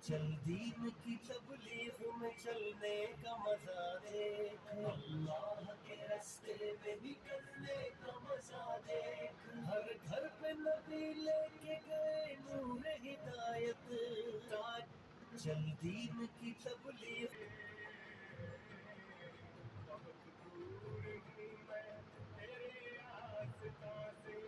چل دین کی تبلیغ میں چلنے کا مزہ دیکھ، اللہ کے راستے میں نکلنے کا مزہ دیکھ، ہر گھر پہ نبی لے کے گئے نور ہدایت، چل دین کی تبلیغ۔ بہت دور ہوں میں تیرے آستاں سے،